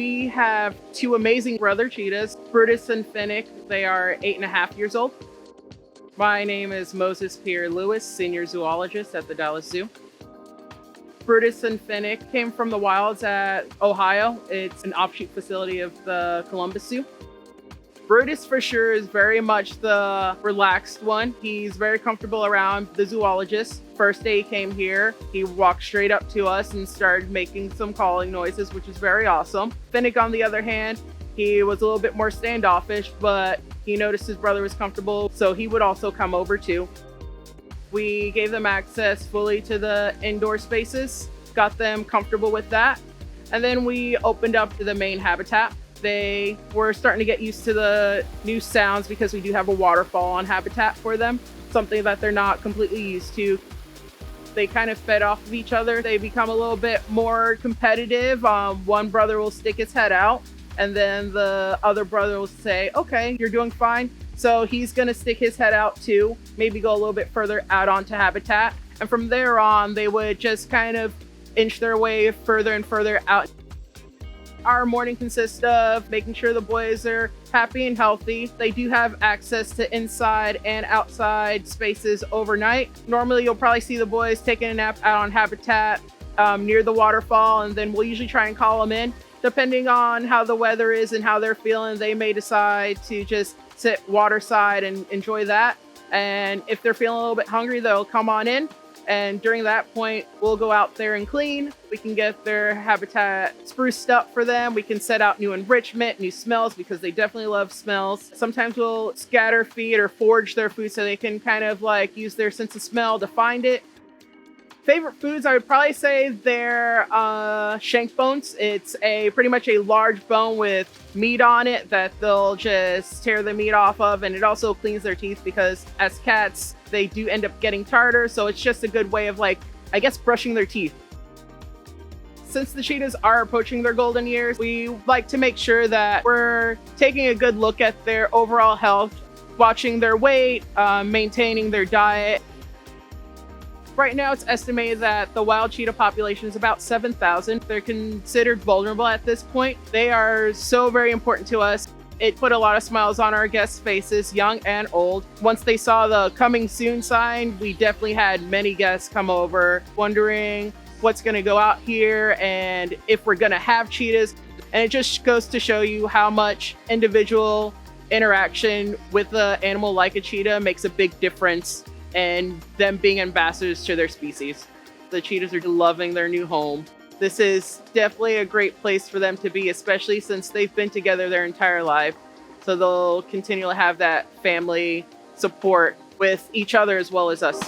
We have two amazing brother cheetahs, Brutus and Finnick. They are 8.5 years old. My name is Moses Pierre Lewis, senior zoologist at the Dallas Zoo. Brutus and Finnick came from the wilds at Ohio. It's an offshoot facility of the Columbus Zoo. Brutus for sure is very much the relaxed one. He's very comfortable around the zoologist. First day he came here, he walked straight up to us and started making some calling noises, which is very awesome. Finnick, on the other hand, he was a little bit more standoffish, but he noticed his brother was comfortable, so he would also come over too. We gave them access fully to the indoor spaces, got them comfortable with that, and then we opened up to the main habitat. They were starting to get used to the new sounds because we do have a waterfall on habitat for them, something that they're not completely used to. They kind of fed off of each other. They become a little bit more competitive. One brother will stick his head out, and then the other brother will say, okay, you're doing fine. So he's gonna stick his head out too, maybe go a little bit further out onto habitat. And from there on, they would just kind of inch their way further and further out. Our morning consists of making sure the boys are happy and healthy. They do have access to inside and outside spaces overnight. Normally, you'll probably see the boys taking a nap out on habitat near the waterfall, and then we'll usually try and call them in. Depending on how the weather is and how they're feeling, they may decide to just sit waterside and enjoy that. And if they're feeling a little bit hungry, they'll come on in. And during that point, we'll go out there and clean. We can get their habitat spruced up for them. We can set out new enrichment, new smells, because they definitely love smells. Sometimes we'll scatter feed or forage their food so they can kind of like use their sense of smell to find it. Favorite foods, I would probably say they're shank bones. It's pretty much a large bone with meat on it that they'll just tear the meat off of, and it also cleans their teeth because as cats, they do end up getting tartar, so it's just a good way of brushing their teeth. Since the cheetahs are approaching their golden years, we like to make sure that we're taking a good look at their overall health, watching their weight, maintaining their diet. Right now, it's estimated that the wild cheetah population is about 7,000. They're considered vulnerable at this point. They are so very important to us. It put a lot of smiles on our guests' faces, young and old. Once they saw the coming soon sign, we definitely had many guests come over wondering what's going to go out here and if we're going to have cheetahs. And it just goes to show you how much individual interaction with an animal like a cheetah makes a big difference and them being ambassadors to their species. The cheetahs are loving their new home. This is definitely a great place for them to be, especially since they've been together their entire life. So they'll continue to have that family support with each other as well as us.